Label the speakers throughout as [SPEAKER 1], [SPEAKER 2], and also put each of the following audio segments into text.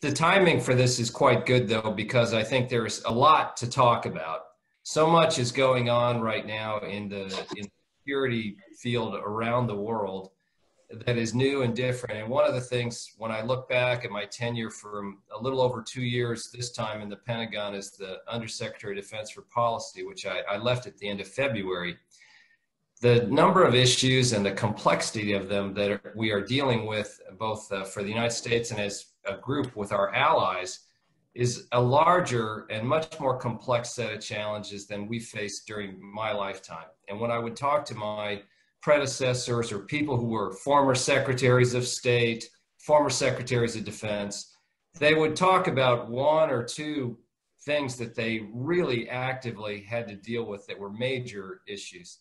[SPEAKER 1] The timing for this is quite good, though, because I think there's a lot to talk about. So much is going on right now in the security field around the world that is new and different. And one of the things, when I look back at my tenure for a little over 2 years this time in the Pentagon as the Undersecretary of Defense for Policy, which I left at the end of February, the number of issues and the complexity of them that we are dealing with, both for the United States and as a group with our allies, is a larger and much more complex set of challenges than we faced during my lifetime. And when I would talk to my predecessors or people who were former secretaries of state, former secretaries of defense, they would talk about one or two things that they really actively had to deal with that were major issues,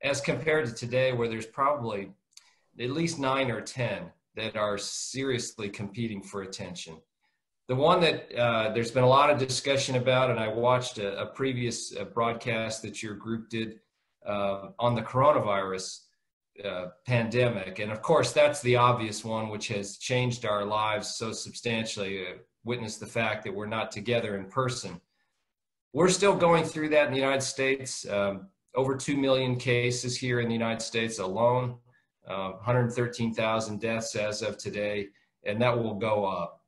[SPEAKER 1] as compared to today, where there's probably at least 9 or 10 that are seriously competing for attention. The one that there's been a lot of discussion about, and I watched a previous broadcast that your group did on the coronavirus pandemic. And of course, that's the obvious one, which has changed our lives so substantially. Witness the fact that we're not together in person. We're still going through that in the United States. Over 2 million cases here in the United States alone, 113,000 deaths as of today, and that will go up.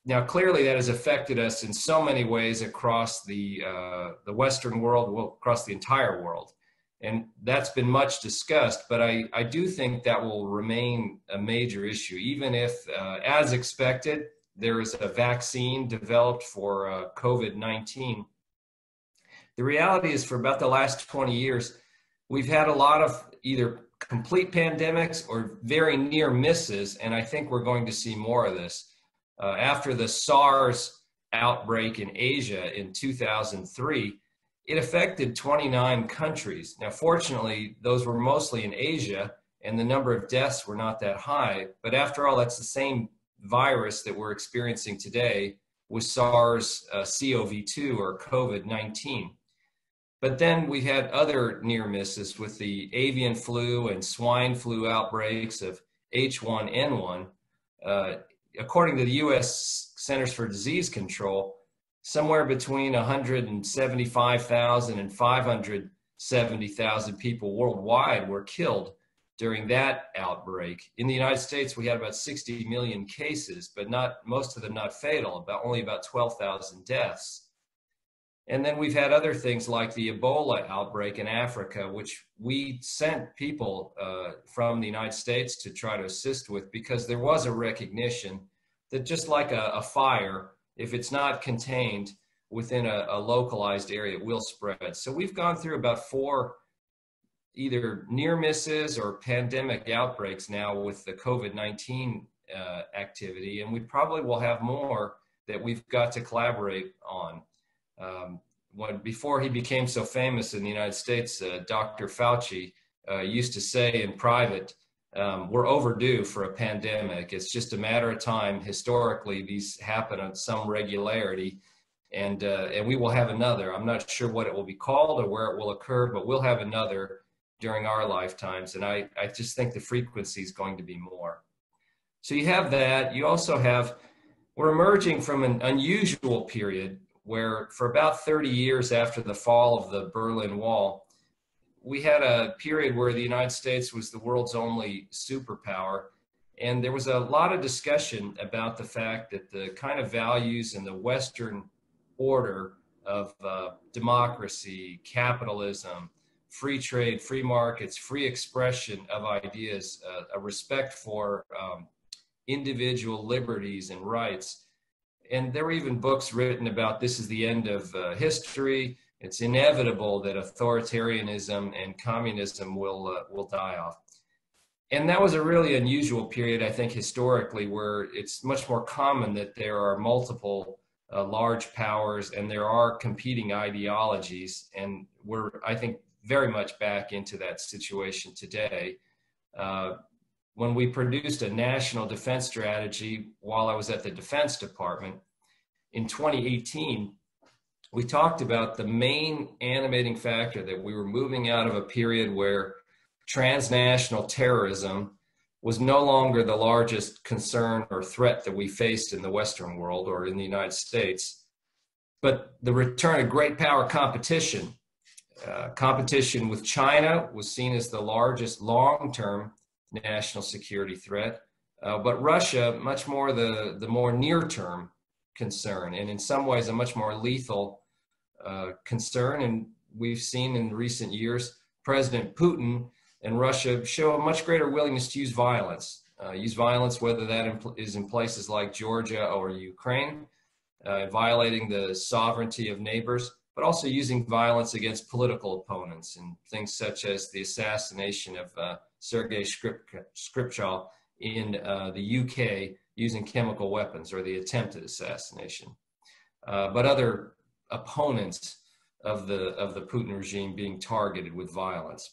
[SPEAKER 1] Now, clearly that has affected us in so many ways across the Western world, well, across the entire world. And that's been much discussed, but I do think that will remain a major issue, even if, as expected, there is a vaccine developed for COVID-19. The reality is, for about the last 20 years, we've had a lot of either complete pandemics or very near misses, and I think we're going to see more of this. After the SARS outbreak in Asia in 2003, it affected 29 countries. Now, fortunately, those were mostly in Asia, and the number of deaths were not that high. But after all, that's the same virus that we're experiencing today with SARS-CoV-2 or COVID-19. But then we had other near misses with the avian flu and swine flu outbreaks of H1N1. According to the U.S. Centers for Disease Control, somewhere between 175,000 and 570,000 people worldwide were killed during that outbreak. In the United States, we had about 60 million cases, but most of them not fatal, only about 12,000 deaths. And then we've had other things like the Ebola outbreak in Africa, which we sent people from the United States to try to assist with, because there was a recognition that just like a fire, if it's not contained within a localized area, it will spread. So we've gone through about 4 either near misses or pandemic outbreaks now with the COVID-19 activity, and we probably will have more that we've got to collaborate on. Before he became so famous in the United States, Dr. Fauci used to say in private, we're overdue for a pandemic. It's just a matter of time. Historically, these happen on some regularity, and we will have another. I'm not sure what it will be called or where it will occur, but we'll have another during our lifetimes, and I just think the frequency is going to be more. So you have that. You also have, we're emerging from an unusual period where for about 30 years after the fall of the Berlin Wall, we had a period where the United States was the world's only superpower. And there was a lot of discussion about the fact that the kind of values in the Western order of democracy, capitalism, free trade, free markets, free expression of ideas, a respect for individual liberties and rights. And there were even books written about this is the end of history. It's inevitable that authoritarianism and communism will die off. And that was a really unusual period, I think, historically, where it's much more common that there are multiple large powers and there are competing ideologies. And we're, I think, very much back into that situation today. When we produced a national defense strategy while I was at the Defense Department in 2018, we talked about the main animating factor that we were moving out of a period where transnational terrorism was no longer the largest concern or threat that we faced in the Western world or in the United States, but the return of great power competition. Competition with China was seen as the largest long-term national security threat, but Russia, much more the more near-term concern, and in some ways a much more lethal concern. And we've seen in recent years President Putin and Russia show a much greater willingness to use violence, whether that is in places like Georgia or Ukraine, violating the sovereignty of neighbors, but also using violence against political opponents and things such as the assassination of Sergei Skripal in the UK using chemical weapons, or the attempted assassination. But other opponents of the Putin regime being targeted with violence.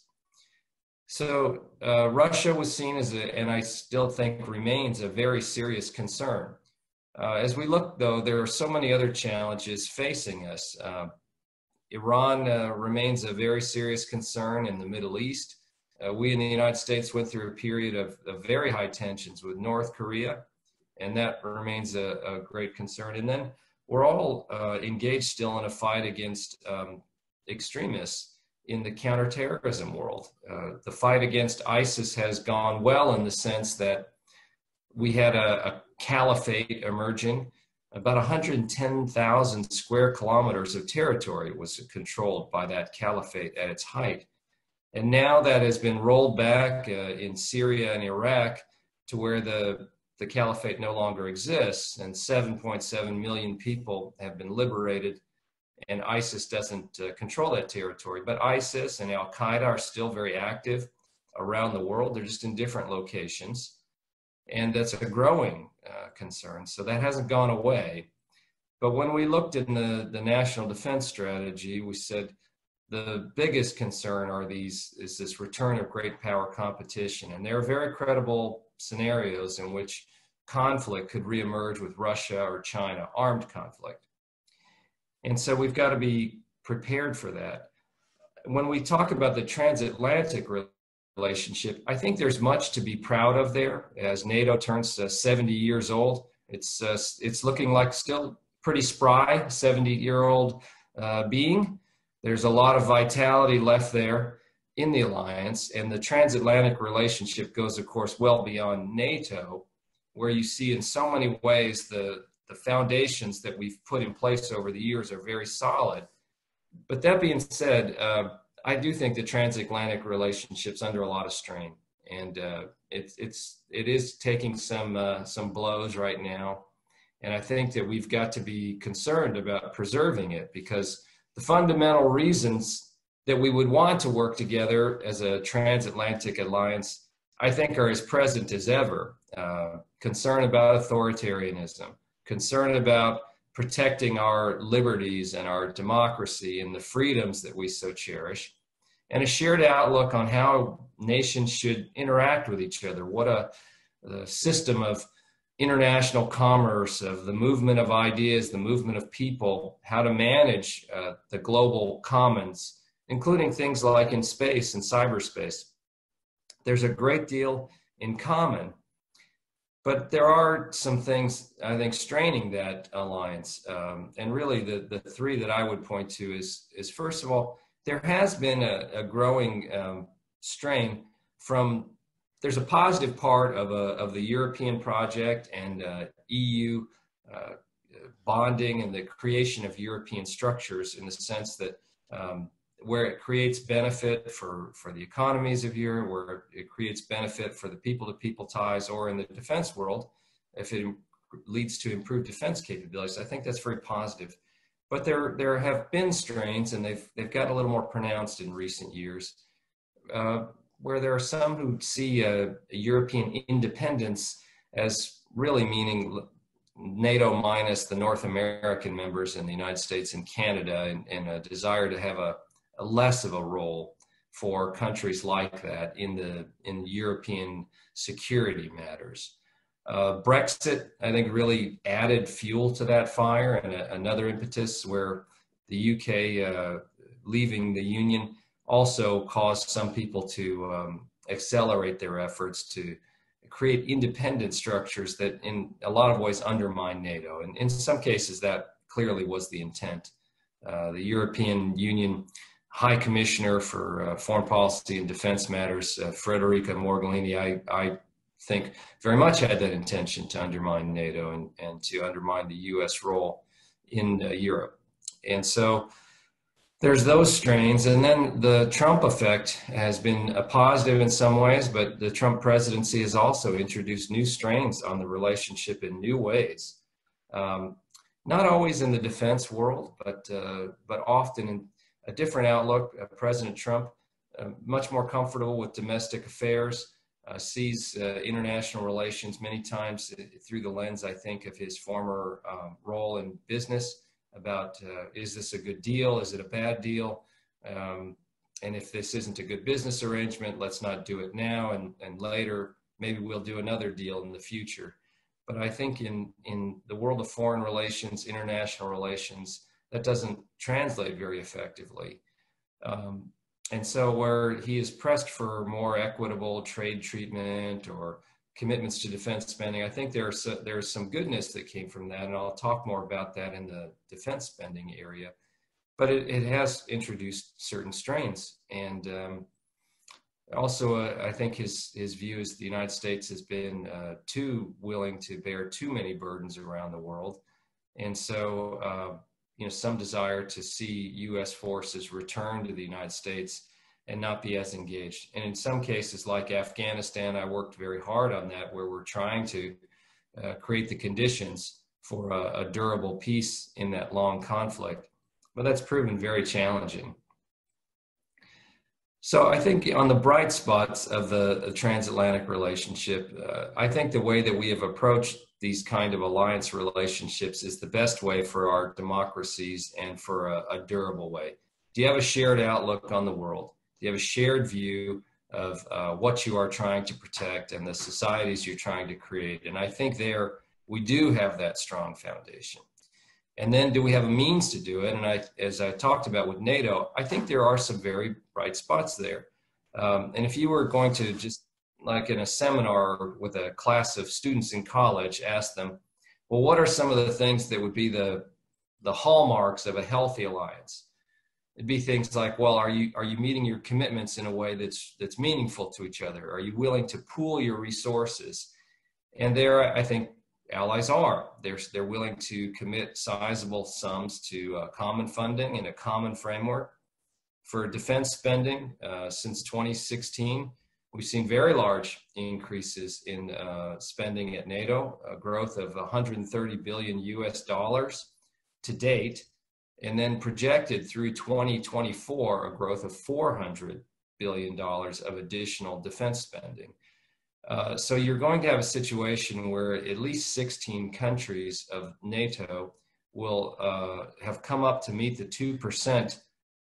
[SPEAKER 1] So Russia was seen as and I still think remains, a very serious concern. As we look, though, there are so many other challenges facing us. Iran remains a very serious concern in the Middle East. We in the United States went through a period of very high tensions with North Korea, and that remains a great concern. And then we're all engaged still in a fight against extremists in the counterterrorism world. The fight against ISIS has gone well in the sense that we had a caliphate emerging. About 110,000 square kilometers of territory was controlled by that caliphate at its height. And now that has been rolled back in Syria and Iraq to where the caliphate no longer exists, and 7.7 million people have been liberated, and ISIS doesn't control that territory. But ISIS and Al-Qaeda are still very active around the world. They're just in different locations. And that's a growing concern. So that hasn't gone away. But when we looked in the National Defense Strategy, we said the biggest concern is this return of great power competition. And there are very credible scenarios in which conflict could reemerge with Russia or China, armed conflict. And so we've got to be prepared for that. When we talk about the transatlantic relationship, I think there's much to be proud of there. As NATO turns 70 years old, it's looking like still pretty spry, 70-year-old being. There's a lot of vitality left there in the alliance, and the transatlantic relationship goes, of course, well beyond NATO, where you see in so many ways the foundations that we've put in place over the years are very solid. But that being said, I do think the transatlantic relationship's under a lot of strain, and it is taking some blows right now. And I think that we've got to be concerned about preserving it, because the fundamental reasons that we would want to work together as a transatlantic alliance, I think, are as present as ever. Concern about authoritarianism, concern about protecting our liberties and our democracy and the freedoms that we so cherish, and a shared outlook on how nations should interact with each other. What a system of international commerce, of the movement of ideas, the movement of people, how to manage the global commons, including things like in space and cyberspace. There's a great deal in common. But there are some things, I think, straining that alliance. And really the three that I would point to is first of all, there has been a growing strain from, there's a positive part of the European project and EU bonding and the creation of European structures, in the sense that where it creates benefit for the economies of Europe, where it creates benefit for the people-to-people ties, or in the defense world, if it leads to improved defense capabilities, I think that's very positive. But there have been strains, and they've gotten a little more pronounced in recent years, where there are some who see a European independence as really meaning NATO minus the North American members in the United States and Canada, and a desire to have a less of a role for countries like that in European security matters. Brexit, I think, really added fuel to that fire, and another impetus where the UK leaving the Union also caused some people to accelerate their efforts to create independent structures that in a lot of ways undermine NATO. And in some cases, that clearly was the intent. The European Union High Commissioner for Foreign Policy and Defense Matters, Federica Mogherini, I think very much had that intention to undermine NATO and to undermine the U.S. role in Europe. And so there's those strains. And then the Trump effect has been a positive in some ways, but the Trump presidency has also introduced new strains on the relationship in new ways. Not always in the defense world, but often in a different outlook. President Trump, much more comfortable with domestic affairs, sees international relations many times through the lens, I think, of his former role in business about is this a good deal? Is it a bad deal? And if this isn't a good business arrangement, let's not do it now. And later, maybe we'll do another deal in the future. But I think in the world of foreign relations, international relations, that doesn't translate very effectively. And so where he is pressed for more equitable trade treatment or commitments to defense spending, I think there's some goodness that came from that, and I'll talk more about that in the defense spending area. But it has introduced certain strains, and also I think his view is the United States has been too willing to bear too many burdens around the world, and so some desire to see U.S. forces return to the United States and not be as engaged. And in some cases, like Afghanistan, I worked very hard on that, where we're trying to create the conditions for a durable peace in that long conflict. But that's proven very challenging. So I think on the bright spots of the transatlantic relationship, I think the way that we have approached these kind of alliance relationships is the best way for our democracies and for a durable way. Do you have a shared outlook on the world? Do you have a shared view of what you are trying to protect and the societies you're trying to create? And I think there we do have that strong foundation. And then do we have a means to do it? And as I talked about with NATO, I think there are some very bright spots there. And if you were going to just, like in a seminar with a class of students in college, ask them, well, what are some of the things that would be the hallmarks of a healthy alliance? It'd be things like, well, are you meeting your commitments in a way that's meaningful to each other? Are you willing to pool your resources? And there, I think allies are. They're willing to commit sizable sums to common funding and a common framework. For defense spending, since 2016, we've seen very large increases in spending at NATO, a growth of 130 billion US dollars to date, and then projected through 2024, a growth of $400 billion of additional defense spending. So you're going to have a situation where at least 16 countries of NATO will have come up to meet the 2%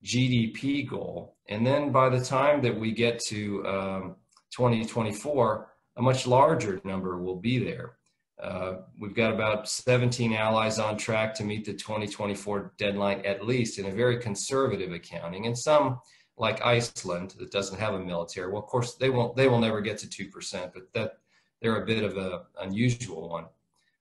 [SPEAKER 1] GDP goal. And then by the time that we get to 2024, a much larger number will be there. We've got about 17 allies on track to meet the 2024 deadline, at least in a very conservative accounting. And some, like Iceland, that doesn't have a military, well, of course, they will never get to 2%, but they're a bit of an unusual one.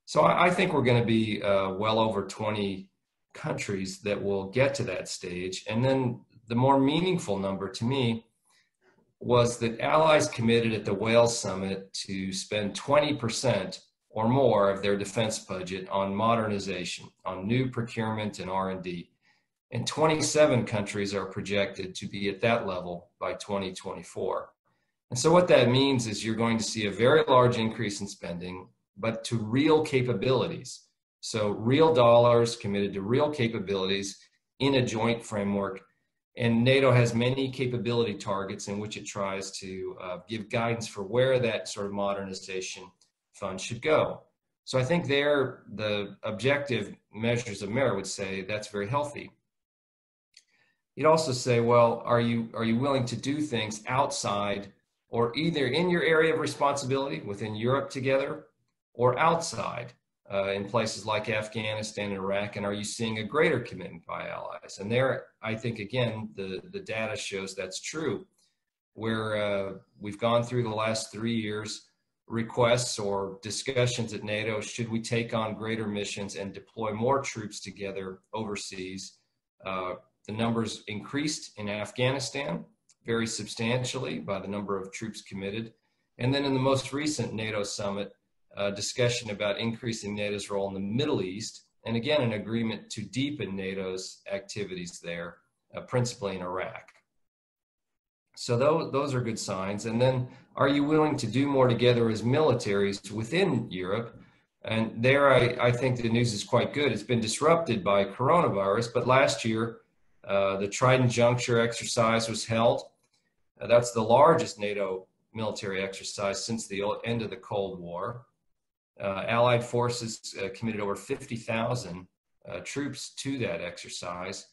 [SPEAKER 1] So I think we're going to be well over 20 countries that will get to that stage. And then the more meaningful number to me was that allies committed at the Wales Summit to spend 20% or more of their defense budget on modernization, on new procurement and R&D. And 27 countries are projected to be at that level by 2024. And so what that means is you're going to see a very large increase in spending, but to real capabilities. So real dollars committed to real capabilities in a joint framework. And NATO has many capability targets in which it tries to give guidance for where that sort of modernization fund should go. So I think there, the objective measures of merit would say that's very healthy. You'd also say, well, are you willing to do things outside or either in your area of responsibility within Europe together or outside in places like Afghanistan and Iraq? And are you seeing a greater commitment by allies? And there, I think, again, the data shows that's true, where we've gone through the last 3 years requests or discussions at NATO, should we take on greater missions and deploy more troops together overseas? The numbers increased in Afghanistan very substantially by the number of troops committed. And then in the most recent NATO summit, discussion about increasing NATO's role in the Middle East, and again, an agreement to deepen NATO's activities there, principally in Iraq. So those are good signs. And then, are you willing to do more together as militaries within Europe? And there, I think the news is quite good. It's been disrupted by coronavirus, but last year, the Trident Juncture exercise was held. That's the largest NATO military exercise since the end of the Cold War. Allied forces committed over 50,000 troops to that exercise.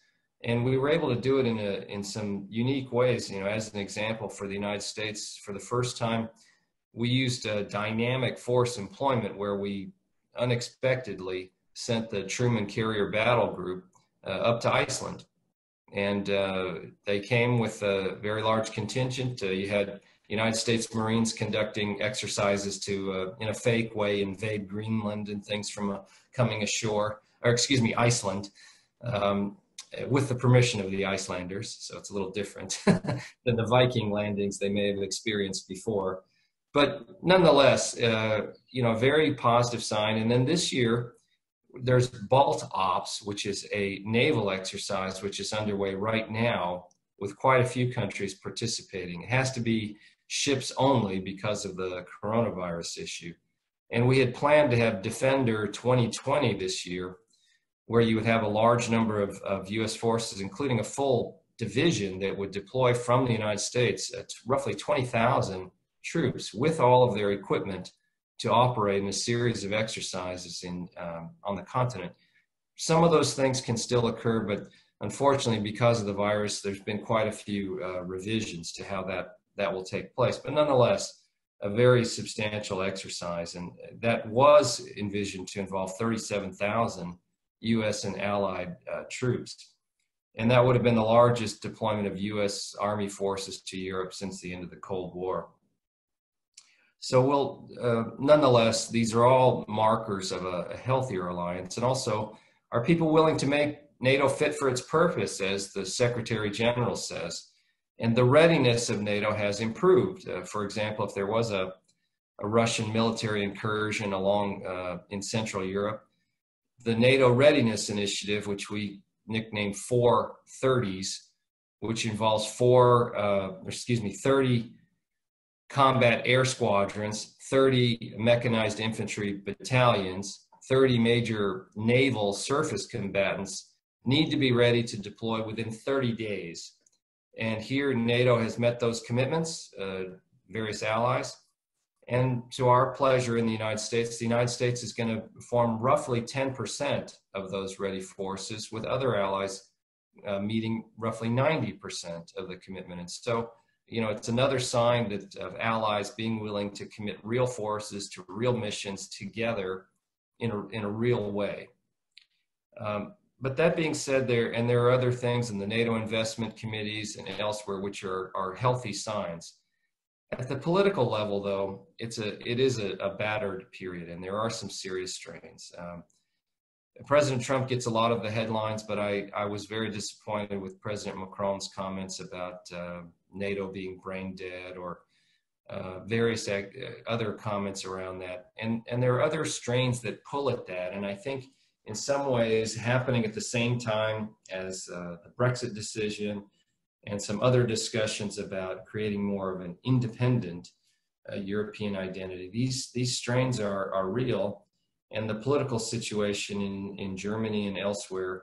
[SPEAKER 1] And we were able to do it in some unique ways. You know, as an example, for the United States, for the first time, we used dynamic force employment where we unexpectedly sent the Truman Carrier Battle Group up to Iceland. And they came with a very large contingent. You had United States Marines conducting exercises to, in a fake way, invade Greenland and things from coming ashore, or excuse me, Iceland, with the permission of the Icelanders. So it's a little different than the Viking landings they may have experienced before. But nonetheless, you know, very positive sign. And then this year, there's BALT Ops, which is a naval exercise, which is underway right now with quite a few countries participating. It has to be ships only because of the coronavirus issue. And we had planned to have Defender 2020 this year, where you would have a large number of U.S. forces, including a full division that would deploy from the United States, roughly 20,000 troops with all of their equipment to operate in a series of exercises on the continent. Some of those things can still occur, but unfortunately, because of the virus, there's been quite a few revisions to how that will take place. But nonetheless, a very substantial exercise, and that was envisioned to involve 37,000 U.S. and allied troops. And that would have been the largest deployment of U.S. Army forces to Europe since the end of the Cold War. So nonetheless, these are all markers of a healthier alliance. And also, are people willing to make NATO fit for its purpose, as the Secretary General says? And the readiness of NATO has improved. For example, if there was a Russian military incursion in Central Europe, the NATO Readiness Initiative, which we nicknamed 430s, which involves 30 combat air squadrons, 30 mechanized infantry battalions, 30 major naval surface combatants, need to be ready to deploy within 30 days. And here NATO has met those commitments, various allies. And to our pleasure in the United States is going to form roughly 10% of those ready forces, with other allies meeting roughly 90% of the commitment. And so, you know, it's another sign of allies being willing to commit real forces to real missions together in a real way. But that being said, there are other things in the NATO investment committees and elsewhere which are healthy signs. At the political level, though, it is a battered period, and there are some serious strains. President Trump gets a lot of the headlines, but I was very disappointed with President Macron's comments about NATO being brain dead, or various other comments around that. And there are other strains that pull at that, and I think in some ways happening at the same time as the Brexit decision and some other discussions about creating more of an independent European identity. These strains are real, and the political situation in Germany and elsewhere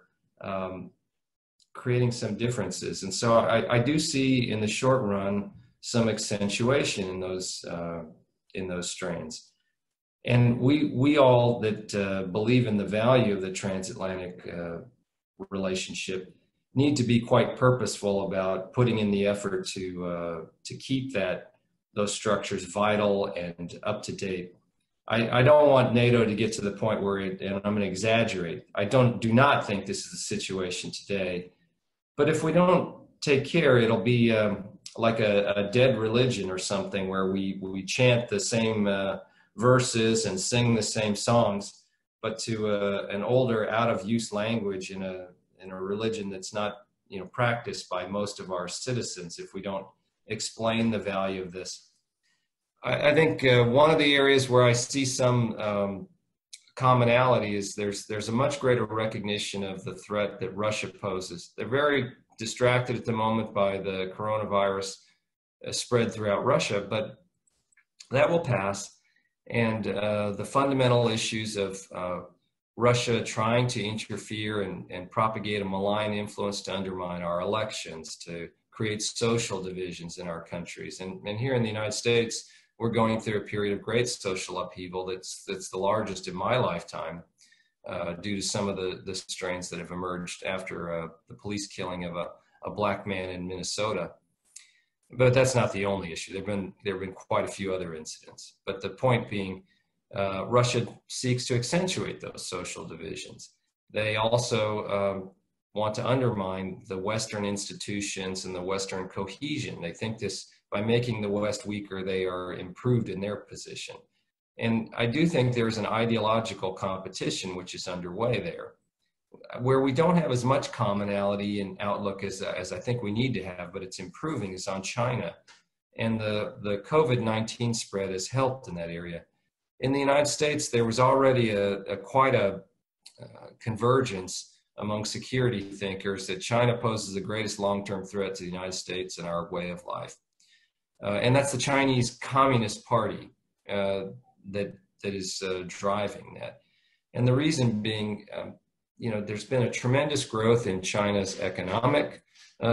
[SPEAKER 1] creating some differences. And so I do see in the short run some accentuation in those strains. And we all that believe in the value of the transatlantic relationship need to be quite purposeful about putting in the effort to keep those structures vital and up to date. I don't want NATO to get to the point where and I'm going to exaggerate, do not think this is the situation today. But if we don't take care, it'll be like a dead religion or something, where we chant the same verses and sing the same songs, but to an older, out of use language in a religion that's not, practiced by most of our citizens, if we don't explain the value of this. I think one of the areas where I see some commonality is there's a much greater recognition of the threat that Russia poses. They're very distracted at the moment by the coronavirus spread throughout Russia, but that will pass. And the fundamental issues of Russia trying to interfere and propagate a malign influence to undermine our elections, to create social divisions in our countries. And here in the United States, we're going through a period of great social upheaval that's the largest in my lifetime, due to some of the strains that have emerged after the police killing of a black man in Minnesota. But that's not the only issue. There have been quite a few other incidents. But the point being, Russia seeks to accentuate those social divisions. They also want to undermine the Western institutions and the Western cohesion. They think this, by making the West weaker, they are improved in their position. And I do think there's an ideological competition which is underway there. Where we don't have as much commonality in outlook as I think we need to have, but it's improving, is on China. And the COVID-19 spread has helped in that area. In the United States, there was already quite a convergence among security thinkers that China poses the greatest long-term threat to the United States and our way of life. And that's the Chinese Communist Party that is driving that. And the reason being, there's been a tremendous growth in China's economic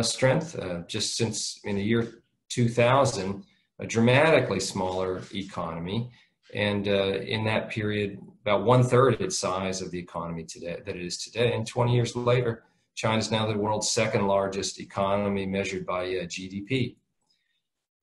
[SPEAKER 1] strength, just since in the year 2000, a dramatically smaller economy. And in that period, about 1/3 its size of the economy today that it is today. And 20 years later, China is now the world's second largest economy measured by GDP.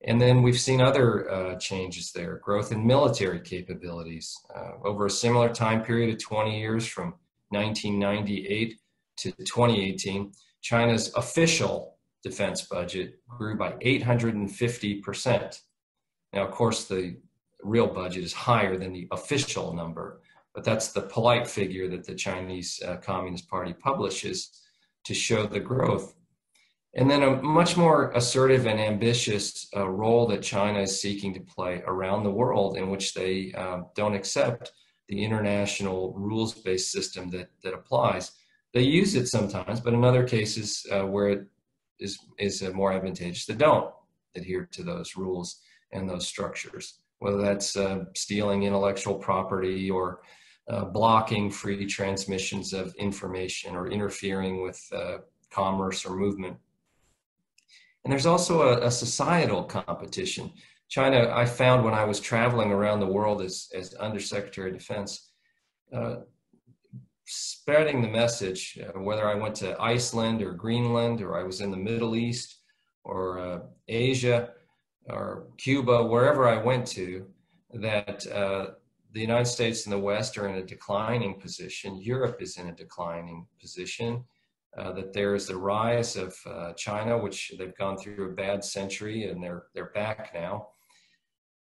[SPEAKER 1] And then we've seen other changes there, growth in military capabilities. Over a similar time period of 20 years, from 1998 to 2018, China's official defense budget grew by 850%. Now, of course, the real budget is higher than the official number, but that's the polite figure that the Chinese Communist Party publishes to show the growth. And then a much more assertive and ambitious role that China is seeking to play around the world, in which they don't accept the international rules-based system that applies. They use it sometimes, but in other cases where it is more advantageous, they don't adhere to those rules and those structures, whether that's stealing intellectual property or blocking free transmissions of information or interfering with commerce or movement. And there's also a societal competition. China, I found when I was traveling around the world as Undersecretary of Defense, spreading the message, whether I went to Iceland or Greenland, or I was in the Middle East or Asia or Cuba, wherever I went to, that the United States and the West are in a declining position. Europe is in a declining position. That there is the rise of China, which they've gone through a bad century and they're back now.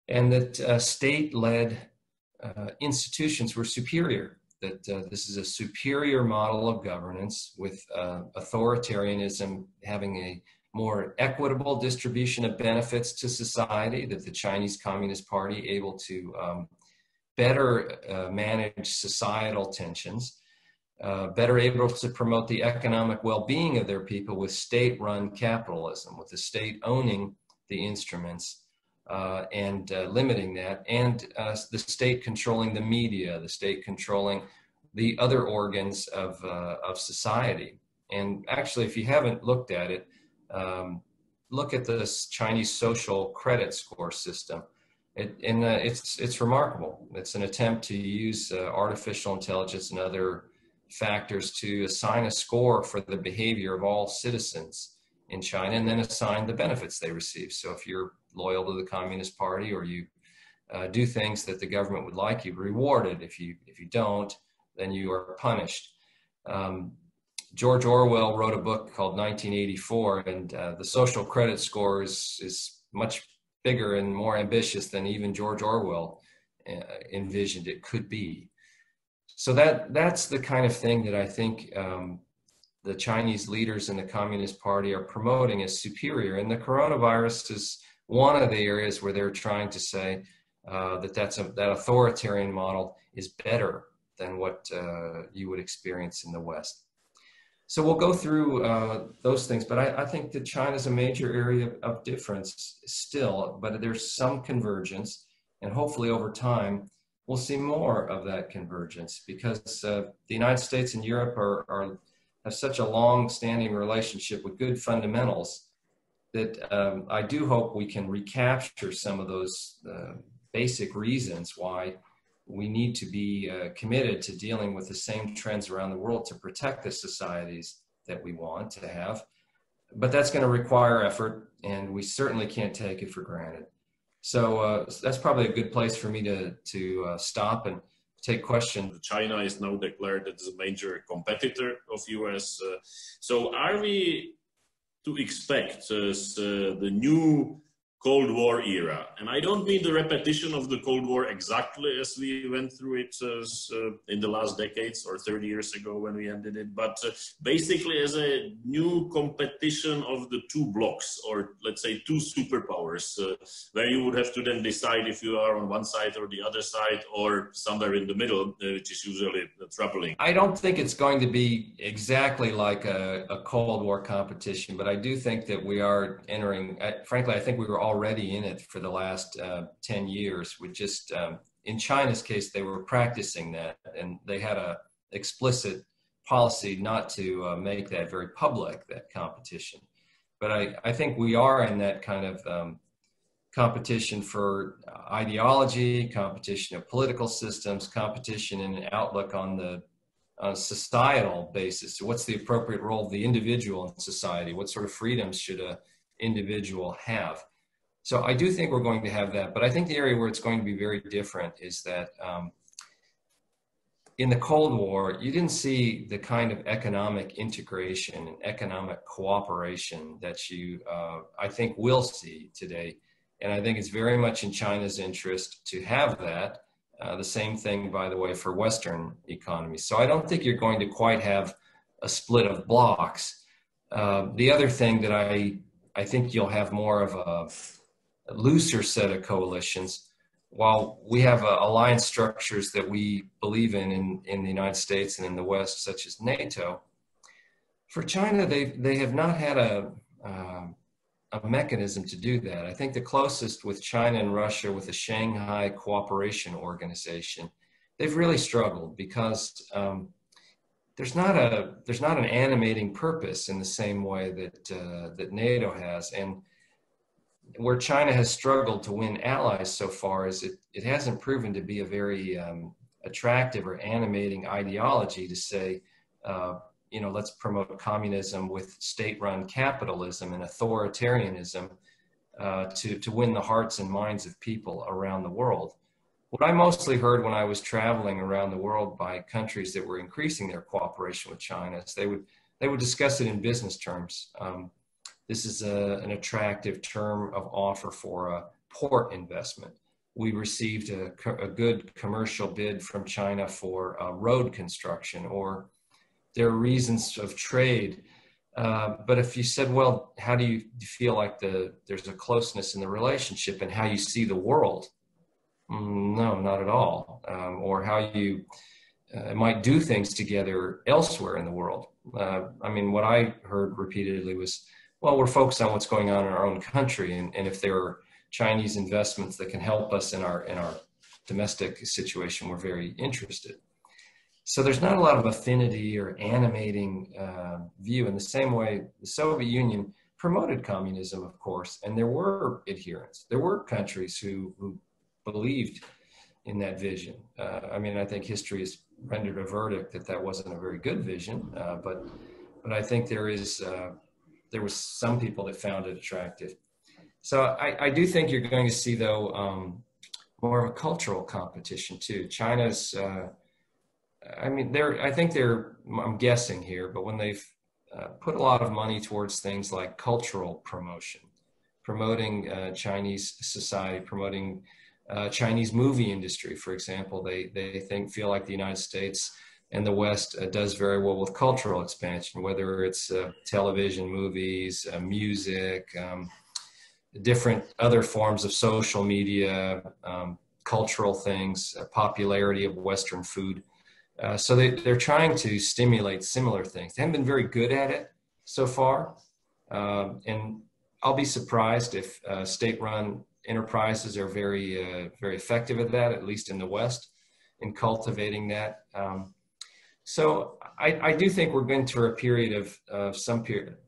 [SPEAKER 1] And that state-led institutions were superior, that this is a superior model of governance with authoritarianism having a more equitable distribution of benefits to society, that the Chinese Communist Party able to better manage societal tensions, better able to promote the economic well-being of their people with state-run capitalism, with the state owning the instruments and limiting that, and the state controlling the media, the state controlling the other organs of society. And actually, if you haven't looked at it, look at this Chinese social credit score system. It's remarkable. It's an attempt to use artificial intelligence and other factors to assign a score for the behavior of all citizens in China, and then assign the benefits they receive. So if you're loyal to the Communist Party, or you do things that the government would like, you're rewarded. If you don't, then you are punished. George Orwell wrote a book called 1984, and the social credit score is much bigger and more ambitious than even George Orwell envisioned it could be. So that's the kind of thing that I think the Chinese leaders in the Communist Party are promoting as superior. And the coronavirus is one of the areas where they're trying to say that authoritarian model is better than what you would experience in the West. So we'll go through those things, but I think that China is a major area of difference still, but there's some convergence, and hopefully over time, we'll see more of that convergence, because the United States and Europe have such a long-standing relationship with good fundamentals that I do hope we can recapture some of those basic reasons why we need to be committed to dealing with the same trends around the world to protect the societies that we want to have. But that's going to require effort, and we certainly can't take it for granted. So that's probably a good place for me to stop and take questions.
[SPEAKER 2] China is now declared as a major competitor of US. So are we to expect the new Cold War era? And I don't mean the repetition of the Cold War exactly as we went through it in the last decades or 30 years ago when we ended it, but basically as a new competition of the two blocks, or let's say two superpowers, where you would have to then decide if you are on one side or the other side, or somewhere in the middle, which is usually troubling.
[SPEAKER 1] I don't think it's going to be exactly like a Cold War competition, but I do think that we are entering, frankly, I think we were already in it for the last 10 years. We just, in China's case, they were practicing that, and they had a explicit policy not to make that very public, that competition. But I think we are in that kind of competition for ideology, competition of political systems, competition in an outlook on the societal basis. So what's the appropriate role of the individual in society? What sort of freedoms should an individual have? So I do think we're going to have that, but I think the area where it's going to be very different is that in the Cold War, you didn't see the kind of economic integration and economic cooperation that you, I think, will see today. And I think it's very much in China's interest to have that. The same thing, by the way, for Western economies. So I don't think you're going to quite have a split of blocks. The other thing that I think you'll have more of a looser set of coalitions. While we have alliance structures that we believe in the United States and in the West, such as NATO, for China, they have not had a mechanism to do that. I think the closest with China and Russia, with the Shanghai Cooperation Organization, they've really struggled because there's not an animating purpose in the same way that NATO has. And where China has struggled to win allies so far is it hasn't proven to be a very attractive or animating ideology to say, let's promote communism with state-run capitalism and authoritarianism to win the hearts and minds of people around the world. What I mostly heard when I was traveling around the world by countries that were increasing their cooperation with China is they would discuss it in business terms. This is an attractive term of offer for a port investment. We received a good commercial bid from China for road construction, or there are reasons of trade. But if you said, well, how do you feel like there's a closeness in the relationship and how you see the world? No, not at all. Or how you might do things together elsewhere in the world. What I heard repeatedly was, well, we're focused on what's going on in our own country, and if there are Chinese investments that can help us in our domestic situation, we're very interested. So there's not a lot of affinity or animating view. In the same way, the Soviet Union promoted communism, of course, and there were adherents. There were countries who believed in that vision. I think history has rendered a verdict that wasn't a very good vision, but I think there was some people that found it attractive. So I do think you're going to see, though, more of a cultural competition too. China's, I'm guessing here, but when they've put a lot of money towards things like cultural promotion, promoting Chinese society, promoting Chinese movie industry, for example. They feel like the United States and the West does very well with cultural expansion, whether it's television, movies, music, different other forms of social media, cultural things, popularity of Western food. So they're trying to stimulate similar things. They haven't been very good at it so far. And I'll be surprised if state-run enterprises are very effective at that, at least in the West, in cultivating that. So I do think we're going through a period of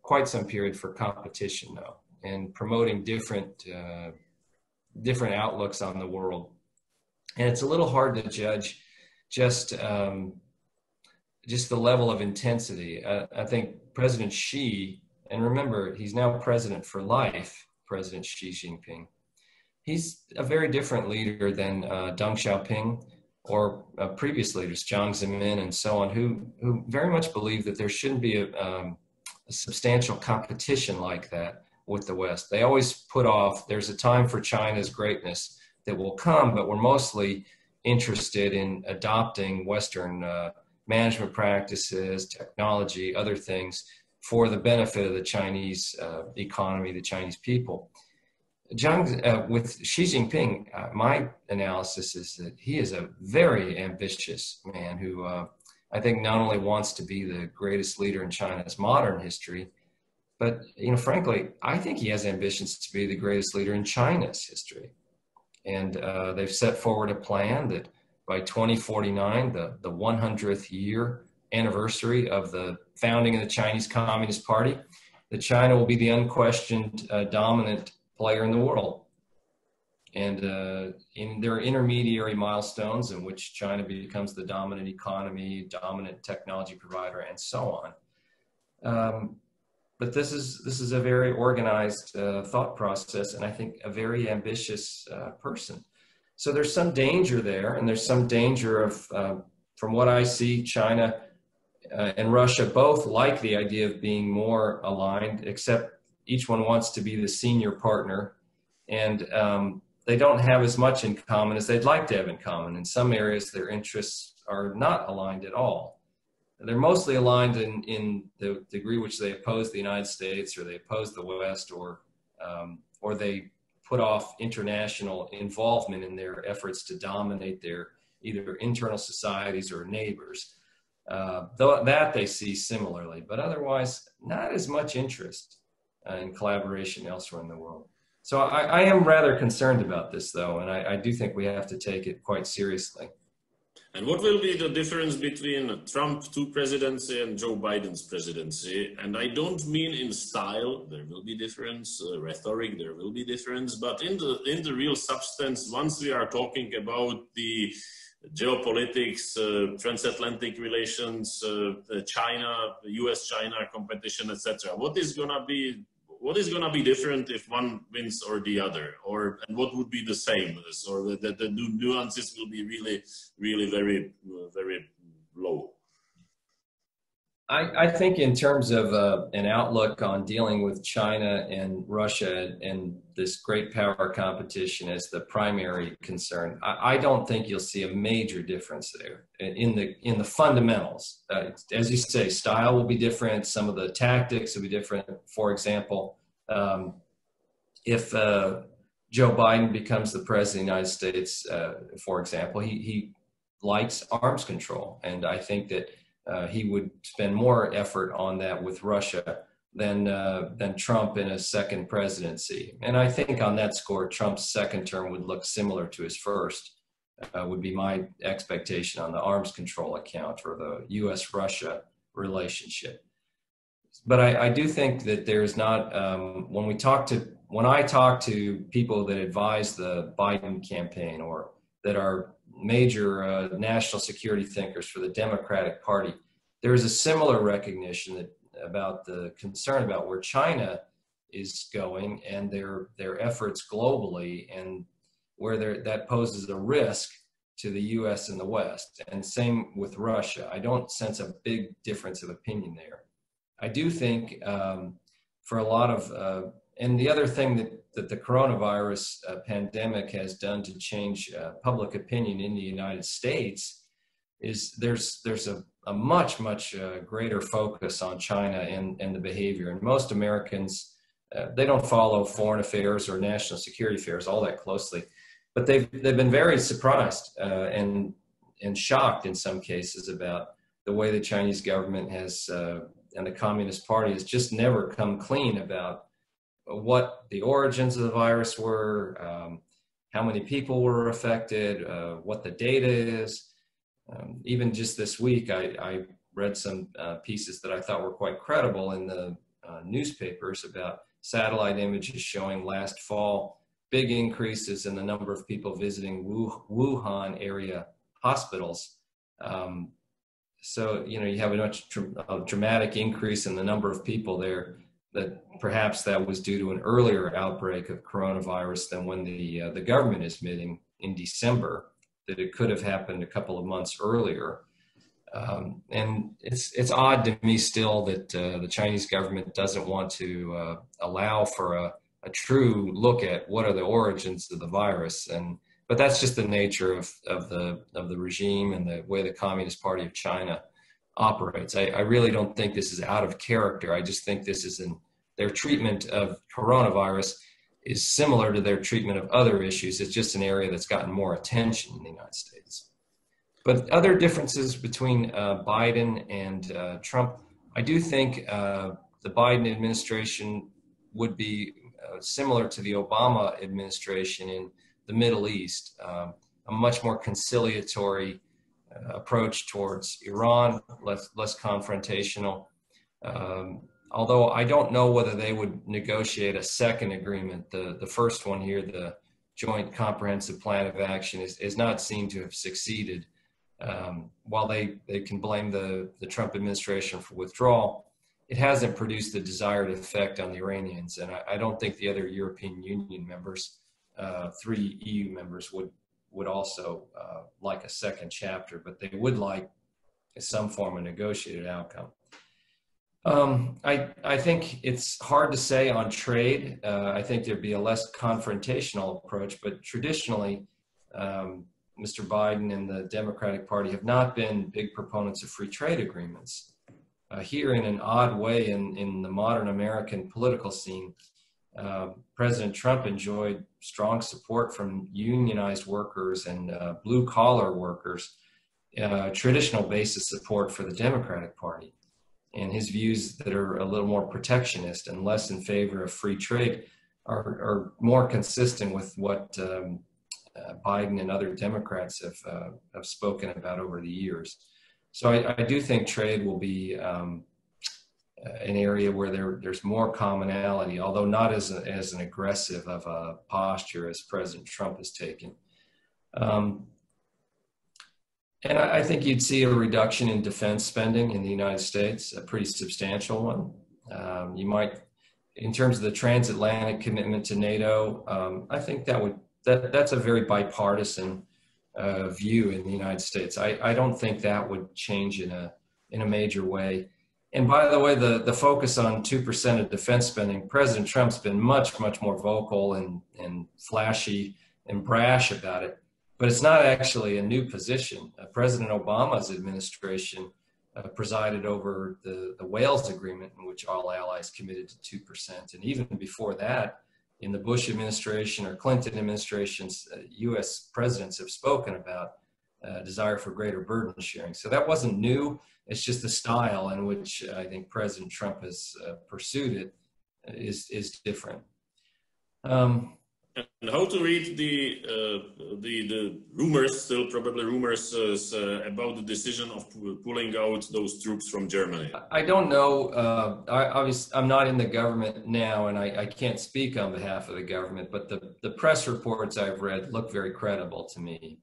[SPEAKER 1] quite some period for competition, though, and promoting different outlooks on the world. And it's a little hard to judge just the level of intensity. I think President Xi, and remember, he's now president for life, President Xi Jinping. He's a very different leader than Deng Xiaoping or previous leaders, Jiang Zemin and so on, who very much believe that there shouldn't be a substantial competition like that with the West. They always put off, there's a time for China's greatness that will come, but we're mostly interested in adopting Western management practices, technology, other things for the benefit of the Chinese economy, the Chinese people. With Xi Jinping, my analysis is that he is a very ambitious man who I think not only wants to be the greatest leader in China's modern history, but frankly, I think he has ambitions to be the greatest leader in China's history. And they've set forward a plan that by 2049, the 100th year anniversary of the founding of the Chinese Communist Party, that China will be the unquestioned dominant player in the world. And there are intermediary milestones in which China becomes the dominant economy, dominant technology provider, and so on. But this is a very organized thought process, and I think a very ambitious person. So there's some danger there, and there's some danger of, from what I see, China and Russia both like the idea of being more aligned, except each one wants to be the senior partner, and they don't have as much in common as they'd like to have in common. In some areas, their interests are not aligned at all. They're mostly aligned in the degree which they oppose the United States, or they oppose the West, or they put off international involvement in their efforts to dominate their either internal societies or neighbors. Though that they see similarly, but otherwise not as much interest in collaboration elsewhere in the world. So I am rather concerned about this, though, and I do think we have to take it quite seriously.
[SPEAKER 2] And what will be the difference between Trump 2 presidency and Joe Biden's presidency? And I don't mean in style, there will be difference, rhetoric, there will be difference, but in the real substance, once we are talking about the geopolitics, transatlantic relations, China, US-China competition, etc. What is going to be different if one wins or the other, and what would be the same, or the nuances will be really very low?
[SPEAKER 1] I think in terms of an outlook on dealing with China and Russia and this great power competition as the primary concern, I don't think you'll see a major difference there in the fundamentals. As you say, style will be different. Some of the tactics will be different. For example, if Joe Biden becomes the president of the United States, for example, he likes arms control, and I think that he would spend more effort on that with Russia than Trump in a second presidency. And I think on that score, Trump's second term would look similar to his first, would be my expectation on the arms control account for the U.S.-Russia relationship. But I do think that there's not, when I talk to people that advise the Biden campaign or that are major national security thinkers for the Democratic Party, there is a similar recognition about the concern about where China is going and their efforts globally, and where that poses a risk to the U.S. and the West. And same with Russia. I don't sense a big difference of opinion there. I do think for a lot of, and the other thing that the coronavirus pandemic has done to change public opinion in the United States is there's a much greater focus on China and the behavior. And most Americans, they don't follow foreign affairs or national security affairs all that closely, but they've been very surprised and shocked in some cases about the way the Chinese government has and the Communist Party has just never come clean about what the origins of the virus were, how many people were affected, what the data is. Even just this week, I read some pieces that I thought were quite credible in the newspapers about satellite images showing last fall big increases in the number of people visiting Wuhan area hospitals. So, you have a much dramatic increase in the number of people there, that perhaps that was due to an earlier outbreak of coronavirus than when the government is admitting in December that it could have happened a couple of months earlier. And it's odd to me still that the Chinese government doesn't want to allow for a true look at what are the origins of the virus. But that's just the nature of the regime and the way the Communist Party of China operates. I really don't think this is out of character. I just think this is their treatment of coronavirus is similar to their treatment of other issues. It's just an area that's gotten more attention in the United States. But other differences between Biden and Trump, I do think the Biden administration would be similar to the Obama administration in the Middle East, a much more conciliatory approach towards Iran, less confrontational. Although I don't know whether they would negotiate a second agreement. The first one here, the Joint Comprehensive Plan of Action, is not seen to have succeeded. While they can blame the Trump administration for withdrawal, it hasn't produced the desired effect on the Iranians. And I don't think the other European Union members, 3 EU members, would also like a second chapter, but they would like some form of negotiated outcome. I think it's hard to say on trade. I think there'd be a less confrontational approach, but traditionally, Mr. Biden and the Democratic Party have not been big proponents of free trade agreements. Here, in an odd way, in the modern American political scene, President Trump enjoyed strong support from unionized workers and blue-collar workers, traditional basis support for the Democratic Party. And his views that are a little more protectionist and less in favor of free trade are more consistent with what Biden and other Democrats have spoken about over the years. So I do think trade will be an area where there's more commonality, although not as an aggressive of a posture as President Trump has taken. And I think you'd see a reduction in defense spending in the United States, a pretty substantial one. You might, in terms of the transatlantic commitment to NATO, I think that's a very bipartisan view in the United States. I don't think that would change in a major way. And by the way, the focus on 2% of defense spending, President Trump's been much more vocal and flashy and brash about it. But it's not actually a new position. President Obama's administration presided over the Wales Agreement, in which all allies committed to 2%. And even before that, in the Bush administration or Clinton administrations, U.S. presidents have spoken about desire for greater burden sharing. So that wasn't new. It's just the style in which I think President Trump has pursued it is different.
[SPEAKER 2] And how to read the rumors, still probably rumors, about the decision of pulling out those troops from Germany?
[SPEAKER 1] I don't know. Obviously, I'm not in the government now, and I can't speak on behalf of the government, but the press reports I've read look very credible to me,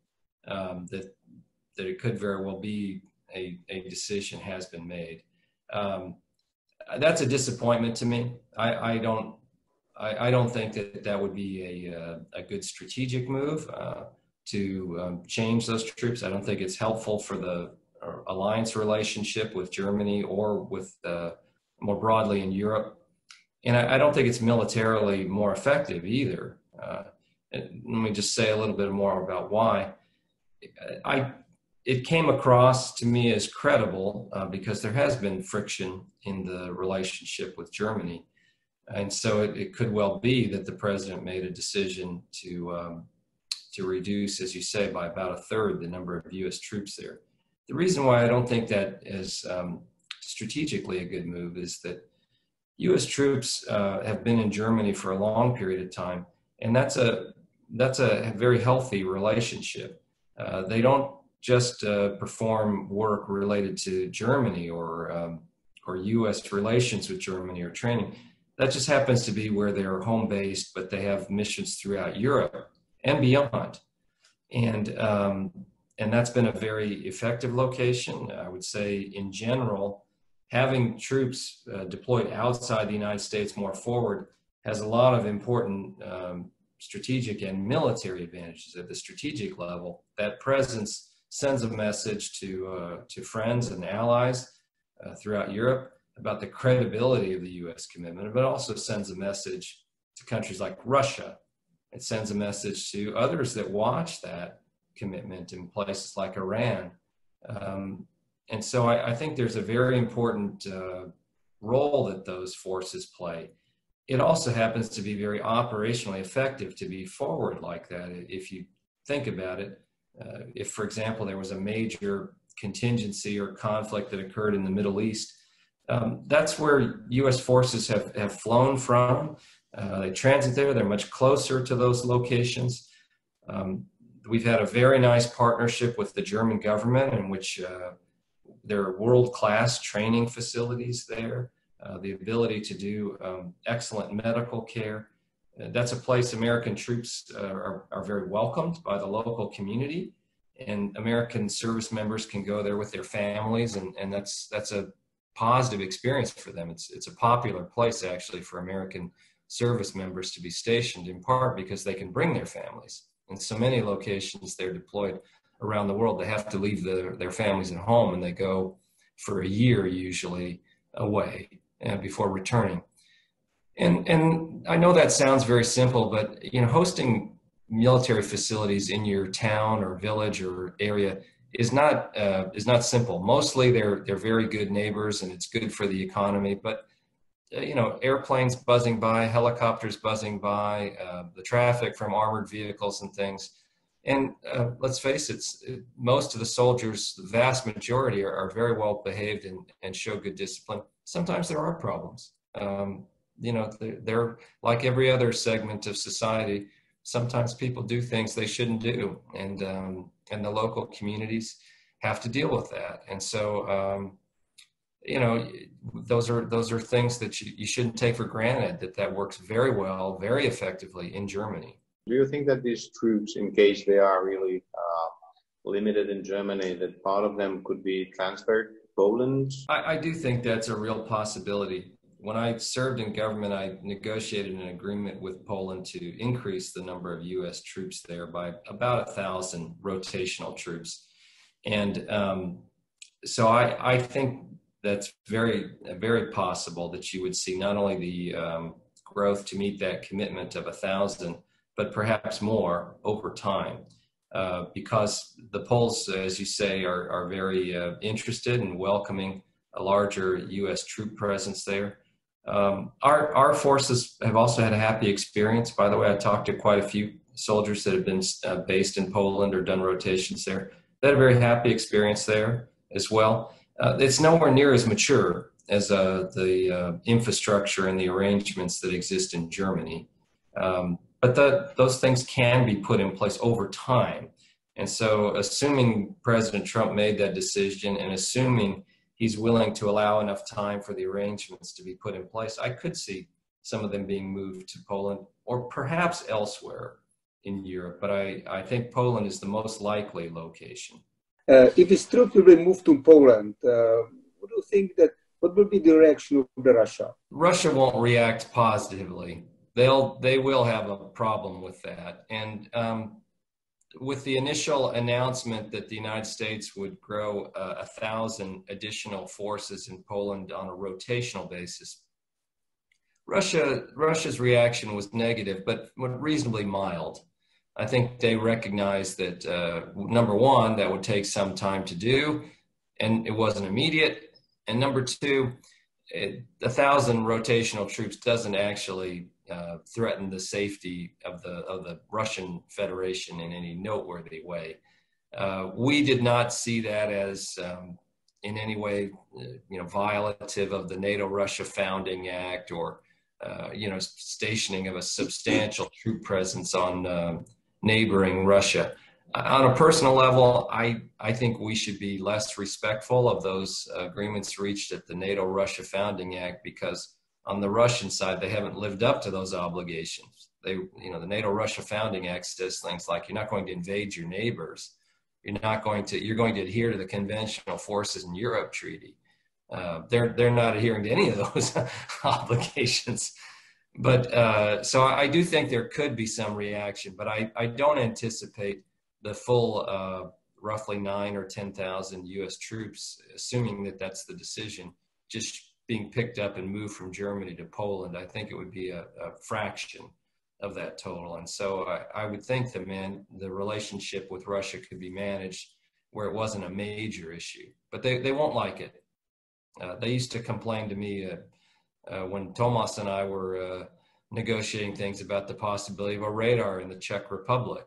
[SPEAKER 1] that it could very well be a decision has been made. That's a disappointment to me. I don't think that would be a good strategic move to change those troops. I don't think it's helpful for the alliance relationship with Germany or with more broadly in Europe. And I don't think it's militarily more effective either. Let me just say a little bit more about why. It came across to me as credible because there has been friction in the relationship with Germany. And so it could well be that the president made a decision to reduce, as you say, by about a third the number of U.S. troops there. The reason why I don't think that is strategically a good move is that U.S. troops have been in Germany for a long period of time, and that's a very healthy relationship. They don't just perform work related to Germany or U.S. relations with Germany or training. That just happens to be where they're home based, but they have missions throughout Europe and beyond. And that's been a very effective location. I would say in general, having troops deployed outside the United States more forward has a lot of important strategic and military advantages at the strategic level. That presence sends a message to friends and allies throughout Europe about the credibility of the U.S. commitment, but also sends a message to countries like Russia. It sends a message to others that watch that commitment in places like Iran. And so I think there's a very important role that those forces play. It also happens to be very operationally effective to be forward like that. If you think about it, if, for example, there was a major contingency or conflict that occurred in the Middle East, that's where U.S. forces have flown from. They transit there. They're much closer to those locations. We've had a very nice partnership with the German government in which there are world-class training facilities there, the ability to do excellent medical care. That's a place American troops are very welcomed by the local community, and American service members can go there with their families, and that's a positive experience for them. It's a popular place actually for American service members to be stationed, in part because they can bring their families. In so many locations they're deployed around the world, they have to leave their families at home, and they go for a year usually away before returning. And I know that sounds very simple, but hosting military facilities in your town or village or area is not simple. Mostly they're very good neighbors, and it's good for the economy, but airplanes buzzing by, helicopters buzzing by, the traffic from armored vehicles and things. And let's face it, most of the soldiers, the vast majority, are very well behaved and show good discipline. Sometimes there are problems. They're like every other segment of society. Sometimes people do things they shouldn't do, and the local communities have to deal with that. And so, those are things that you shouldn't take for granted. That works very well, very effectively in Germany.
[SPEAKER 3] Do you think that these troops, in case they are really limited in Germany, that part of them could be transferred to Poland?
[SPEAKER 1] I do think that's a real possibility. When I served in government, I negotiated an agreement with Poland to increase the number of U.S. troops there by about 1,000 rotational troops. And so I think that's very, very possible that you would see not only the growth to meet that commitment of 1,000, but perhaps more over time, because the Poles, as you say, are very interested in welcoming a larger U.S. troop presence there. Our forces have also had a happy experience. By the way, I talked to quite a few soldiers that have been based in Poland or done rotations there. They had a very happy experience there as well. It's nowhere near as mature as the infrastructure and the arrangements that exist in Germany. But those things can be put in place over time. And so assuming President Trump made that decision and assuming he's willing to allow enough time for the arrangements to be put in place, I could see some of them being moved to Poland or perhaps elsewhere in Europe. But I think Poland is the most likely location.
[SPEAKER 4] If these troops will be moved to Poland, what do you think what will be the reaction of Russia?
[SPEAKER 1] Russia won't react positively. They will have a problem with that. And with the initial announcement that the United States would grow 1,000 additional forces in Poland on a rotational basis, Russia's reaction was negative, but reasonably mild. I think they recognized that, number one, that would take some time to do, and it wasn't immediate. And number two, 1,000 rotational troops doesn't actually threaten the safety of the Russian Federation in any noteworthy way. We did not see that as in any way, violative of the NATO-Russia Founding Act or, stationing of a substantial troop presence on neighboring Russia. On a personal level, I think we should be less respectful of those agreements reached at the NATO-Russia Founding Act, because on the Russian side, they haven't lived up to those obligations. The NATO-Russia Founding Act says things like, you're not going to invade your neighbors. You're going to adhere to the Conventional Forces in Europe Treaty. They're not adhering to any of those obligations. But so I do think there could be some reaction, but I don't anticipate the full roughly 9,000 or 10,000 U.S. troops, assuming that that's the decision, just being picked up and moved from Germany to Poland. I think it would be a fraction of that total. And so I would think the relationship with Russia could be managed where it wasn't a major issue, but they won't like it. They used to complain to me when Tomas and I were negotiating things about the possibility of a radar in the Czech Republic,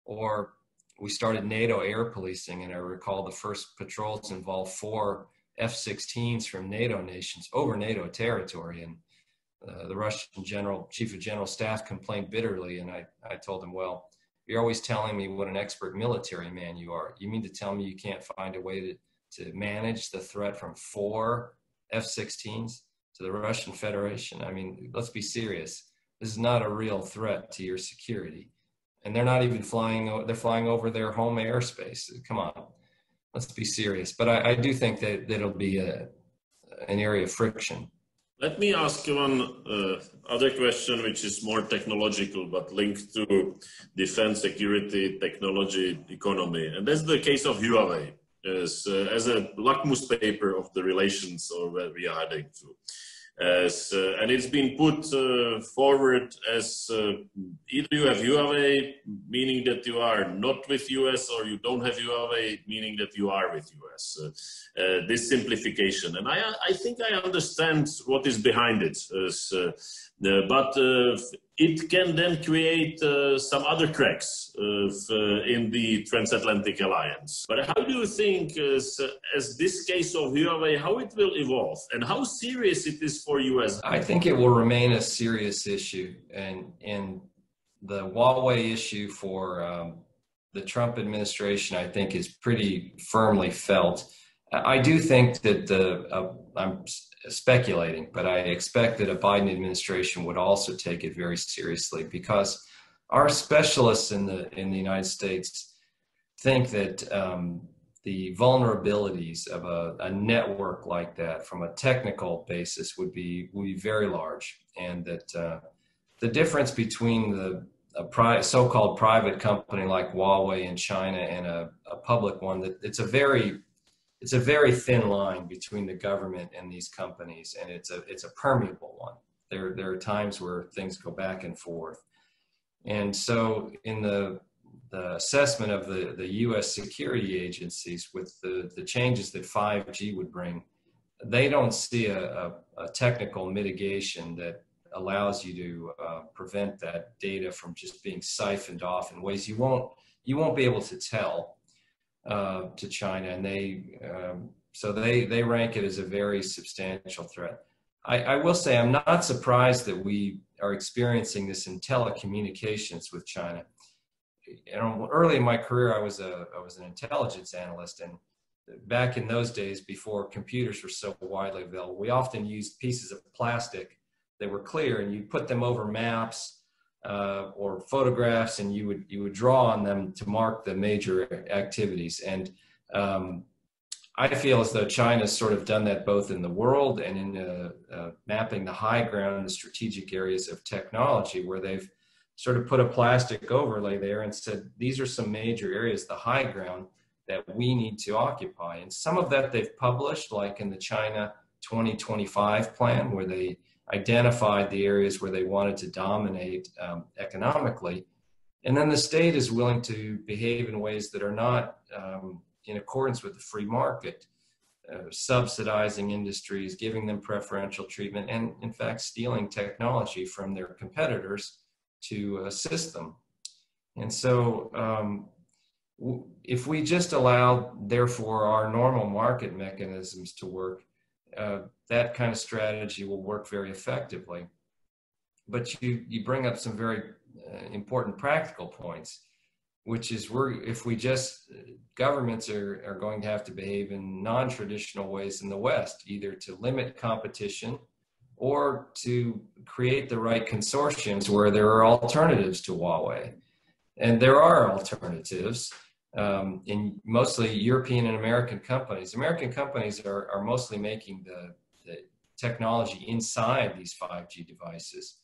[SPEAKER 1] or we started NATO air policing, and I recall the first patrols involved 4 F-16s from NATO nations over NATO territory, and the Russian chief of general staff complained bitterly, and I told him, well, you're always telling me what an expert military man you are. You mean to tell me you can't find a way to manage the threat from 4 F-16s to the Russian Federation? I mean, let's be serious. This is not a real threat to your security. And they're not even they're flying over their home airspace. Come on, let's be serious. But I do think that it'll be an area of friction.
[SPEAKER 2] Let me ask you one other question, which is more technological, but linked to defense, security, technology, economy. And that's the case of Huawei as a lakmus paper of the relations or where we are heading to. And it's been put forward as either you have Huawei, meaning that you are not with US, or you don't have Huawei, meaning that you are with US. This simplification. And I think I understand what is behind it. But it can then create some other cracks in the Transatlantic Alliance. But how do you think, as this case of Huawei, how it will evolve and how serious it is for US?
[SPEAKER 1] I think it will remain a serious issue, and the Huawei issue for the Trump administration, I think, is pretty firmly felt. I do think that I'm speculating, but I expect that a Biden administration would also take it very seriously, because our specialists in the United States think that the vulnerabilities of a network like that from a technical basis would be very large, and that the difference between a so-called private company like Huawei in China and a public one, that it's a very thin line between the government and these companies, and it's a permeable one. There are times where things go back and forth. And so in the assessment of the U.S. security agencies with the changes that 5G would bring, they don't see a technical mitigation that allows you to prevent that data from just being siphoned off in ways you won't be able to tell to China, and so they rank it as a very substantial threat. I will say I'm not surprised that we are experiencing this in telecommunications with China. Early in my career, I was an intelligence analyst, and back in those days, before computers were so widely available, we often used pieces of plastic that were clear, and you put them over maps or photographs, and you would draw on them to mark the major activities. And I feel as though China's sort of done that both in the world and in mapping the high ground, the strategic areas of technology, where they've sort of put a plastic overlay there and said, these are some major areas, the high ground, that we need to occupy. And some of that they've published, like in the China 2025 plan, where they identified the areas where they wanted to dominate economically. And then the state is willing to behave in ways that are not in accordance with the free market, subsidizing industries, giving them preferential treatment, and in fact, stealing technology from their competitors to assist them. And so if we just allow, therefore, our normal market mechanisms to work, that kind of strategy will work very effectively. But you bring up some very important practical points, which is if we just, governments are going to have to behave in non-traditional ways in the West, either to limit competition or to create the right consortiums where there are alternatives to Huawei. And there are alternatives in mostly European and American companies. American companies are mostly making the technology inside these 5G devices.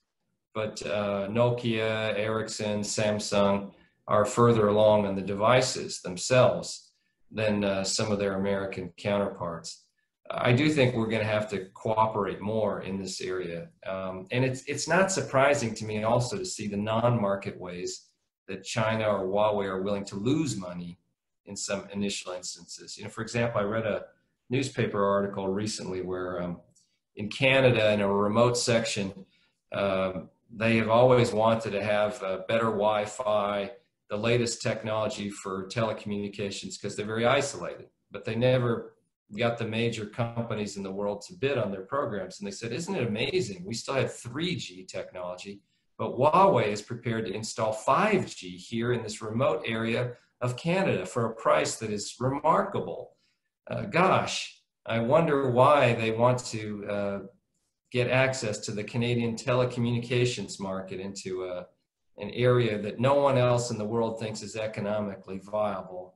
[SPEAKER 1] But Nokia, Ericsson, Samsung are further along on the devices themselves than some of their American counterparts. I do think we're going to have to cooperate more in this area. And it's not surprising to me also to see the non-market ways that China or Huawei are willing to lose money in some initial instances. For example, I read a newspaper article recently where in Canada, in a remote section, they have always wanted to have better Wi-Fi, the latest technology for telecommunications, because they're very isolated. But they never got the major companies in the world to bid on their programs. And they said, isn't it amazing? We still have 3G technology, but Huawei is prepared to install 5G here in this remote area of Canada for a price that is remarkable. Gosh, I wonder why they want to get access to the Canadian telecommunications market into an area that no one else in the world thinks is economically viable.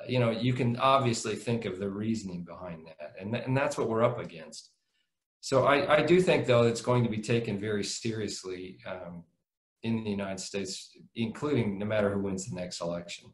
[SPEAKER 1] You can obviously think of the reasoning behind that, and that's what we're up against. So I do think, though, it's going to be taken very seriously in the United States, including no matter who wins the next election.